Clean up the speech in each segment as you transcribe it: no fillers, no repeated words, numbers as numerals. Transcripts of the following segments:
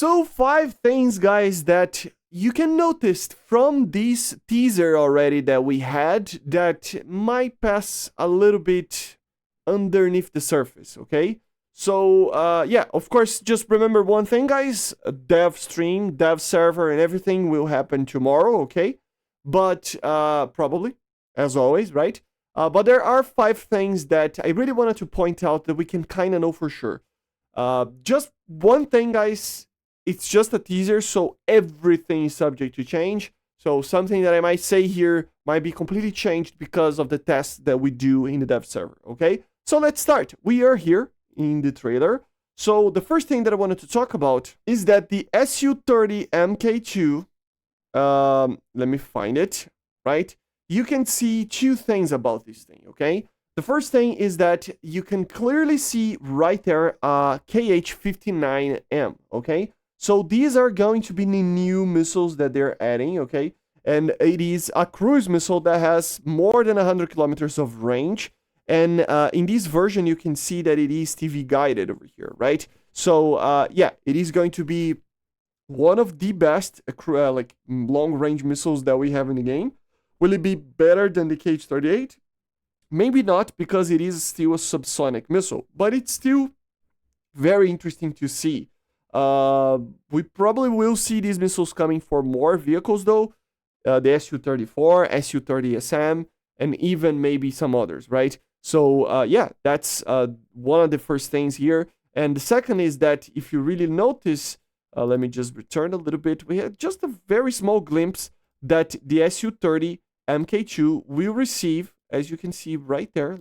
So 5 things, guys, that you can notice from this teaser already that we had that might pass a little bit underneath the surface, okay? So, yeah, of course, just remember one thing, guys. Dev stream, dev server, and everything will happen tomorrow, okay? But, probably, as always, right? But there are 5 things that I really wanted to point out that we can kind of know for sure. Just one thing, guys. It's just a teaser, so everything is subject to change. So something that I might say here might be completely changed because of the tests that we do in the dev server, okay? So let's start. We are here in the trailer. So the first thing that I wanted to talk about is that the SU30 MK2, let me find it, right? You can see 2 things about this thing, okay? The first thing is that you can clearly see right there KH-59M, okay? So these are going to be the new missiles that they're adding, okay? And it is a cruise missile that has more than 100 kilometers of range. And in this version, you can see that it is TV guided over here, right? So yeah, it is going to be one of the best like long-range missiles that we have in the game. Will it be better than the KH-38? Maybe not, because it is still a subsonic missile, but it's still very interesting to see. We probably will see these missiles coming for more vehicles though. The SU-34, SU-30SM, and even maybe some others, right? So yeah, that's one of the first things here. And the second is that if you really notice, let me just return a little bit. We had just a very small glimpse that the SU-30 MK2 will receive, as you can see right there.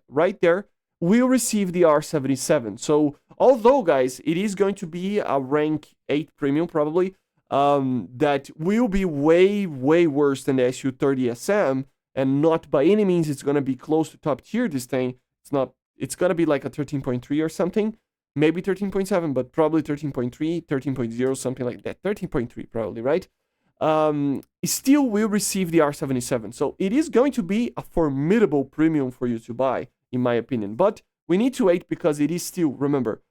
Right there. Will receive the R77. So, although, guys, it is going to be a rank 8 premium, probably, that will be way, way worse than the SU30SM, and not by any means it's going to be close to top tier, this thing. It's going to be like a 13.3 or something, maybe 13.7, but probably 13.3, 13.0, something like that. 13.3, probably, right? It still will receive the R77. So, it is going to be a formidable premium for you to buy, in my opinion. But we need to wait because it is still, remember,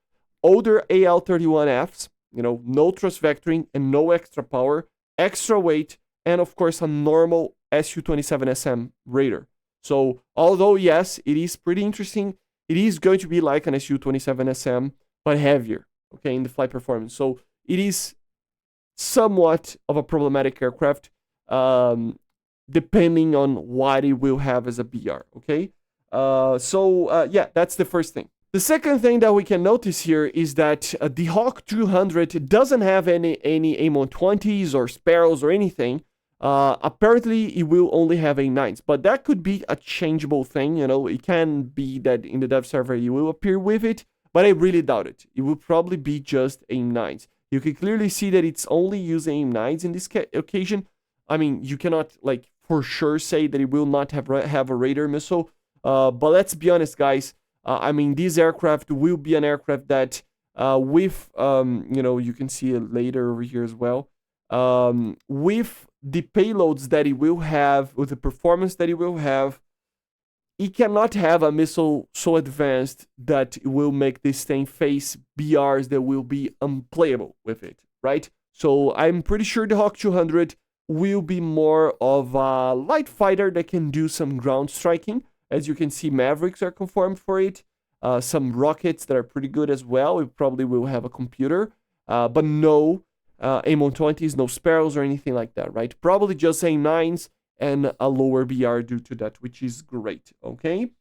older AL31Fs, you know, no thrust vectoring and no extra power, extra weight, and of course a normal SU27SM Raider. So although yes, it is pretty interesting, it is going to be like an SU27SM, but heavier, okay, in the flight performance. So it is somewhat of a problematic aircraft, depending on what it will have as a BR, okay? Yeah, that's the first thing. The second thing that we can notice here is that the Hawk 200 doesn't have any A120s or Sparrows or anything. Apparently, it will only have A9s, but that could be a changeable thing. You know, it can be that in the dev server it will appear with it, but I really doubt it. It will probably be just A9s. You can clearly see that it's only using A9s in this occasion. I mean, you cannot like for sure say that it will not have a Raider missile. But let's be honest, guys. I mean, this aircraft will be an aircraft that, with, you know, you can see it later over here as well. With the payloads that it will have, with the performance that it will have, it cannot have a missile so advanced that it will make this thing face BRs that will be unplayable with it, right? So I'm pretty sure the Hawk 200 will be more of a light fighter that can do some ground striking. As you can see, Mavericks are confirmed for it. Some rockets that are pretty good as well. We probably will have a computer. But no A120s, no Sparrows or anything like that, right? Probably just A9s and a lower BR due to that, which is great, okay?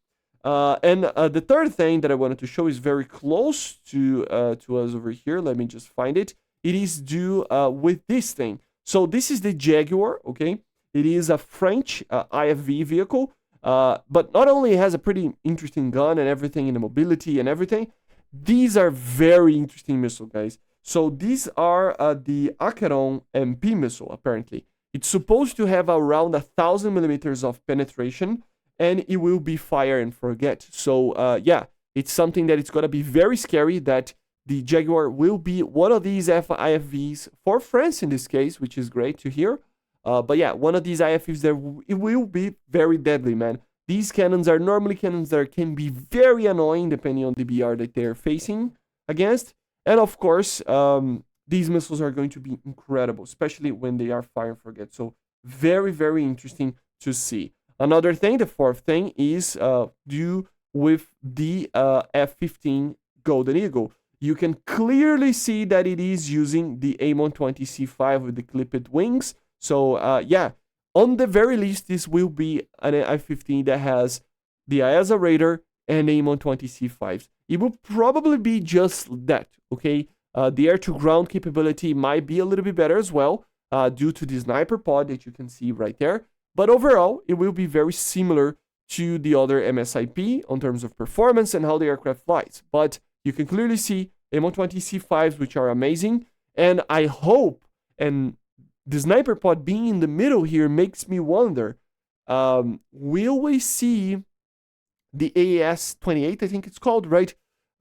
And the third thing that I wanted to show is very close to us over here. Let me just find it. It is due with this thing. So this is the Jaguar, okay? It is a French IFV vehicle. But not only it has a pretty interesting gun and everything in the mobility and everything, these are very interesting missiles, guys. So these are the Acheron MP missile, apparently. It's supposed to have around 1,000 millimeters of penetration, and it will be fire and forget. So yeah, it's something that it's going to be very scary that the Jaguar will be one of these IFVs for France in this case, which is great to hear. But yeah, one of these IFVs that it will be very deadly, man. These cannons are normally cannons that can be very annoying depending on the BR that they're facing against. And of course, these missiles are going to be incredible, especially when they are fire and forget. So very, very interesting to see. Another thing, the fourth thing, is due with the F-15 Golden Eagle. You can clearly see that it is using the A120C5 with the clipped wings. So yeah, on the very least, this will be an F-15 that has the EASA radar and A120C5s. It will probably be just that, okay? The air-to-ground capability might be a little bit better as well, due to the sniper pod that you can see right there. But overall, it will be very similar to the other MSIP in terms of performance and how the aircraft flies. But you can clearly see A120C5s, which are amazing. And I hope, and the sniper pod being in the middle here makes me wonder, will we see the AAS-28, I think it's called, right?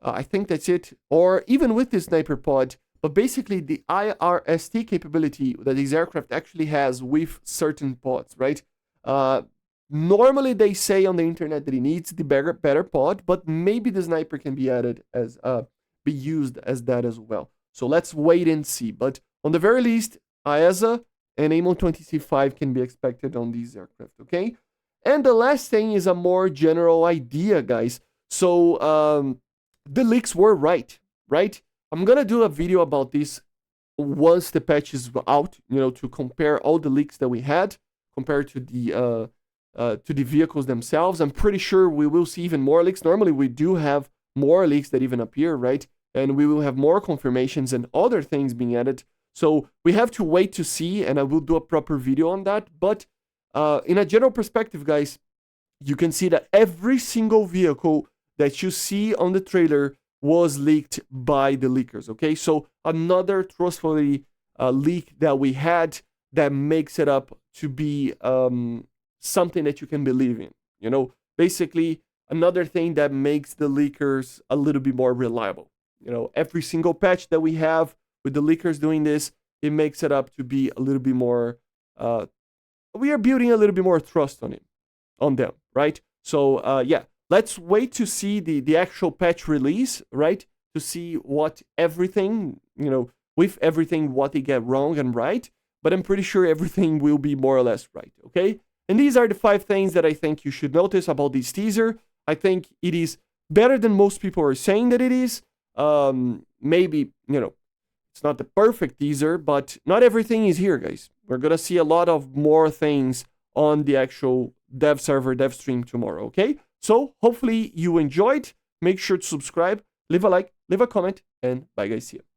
I think that's it. Or even with the sniper pod, but basically the IRST capability that this aircraft actually has with certain pods, right? Normally they say on the internet that it needs the better pod, but maybe the sniper can be added as be used as that as well. So let's wait and see. But on the very least, EASA and A120C5 can be expected on these aircraft, okay? And the last thing is a more general idea, guys. So the leaks were right? I'm gonna do a video about this once the patch is out, you know, to compare all the leaks that we had compared to the vehicles themselves. I'm pretty sure we will see even more leaks. Normally we do have more leaks that even appear, right? And we will have more confirmations and other things being added. So we have to wait to see, and I will do a proper video on that. But in a general perspective, guys, you can see that every single vehicle that you see on the trailer was leaked by the leakers, okay? So another trustworthy leak that we had that makes it up to be something that you can believe in, you know? Basically, another thing that makes the leakers a little bit more reliable. You know, every single patch that we have with the leakers doing this, it makes it up to be a little bit more, we are building a little bit more trust on them, right? So yeah, let's wait to see the actual patch release, right? To see what everything, you know, with everything, what they get wrong and right. But I'm pretty sure everything will be more or less right, okay? And these are the 5 things that I think you should notice about this teaser. I think it is better than most people are saying that it is. Maybe, you know, it's not the perfect teaser, but not everything is here, guys. We're going to see a lot of more things on the actual dev server, dev stream tomorrow, okay? So hopefully you enjoyed. Make sure to subscribe, leave a like, leave a comment, and bye guys, see you.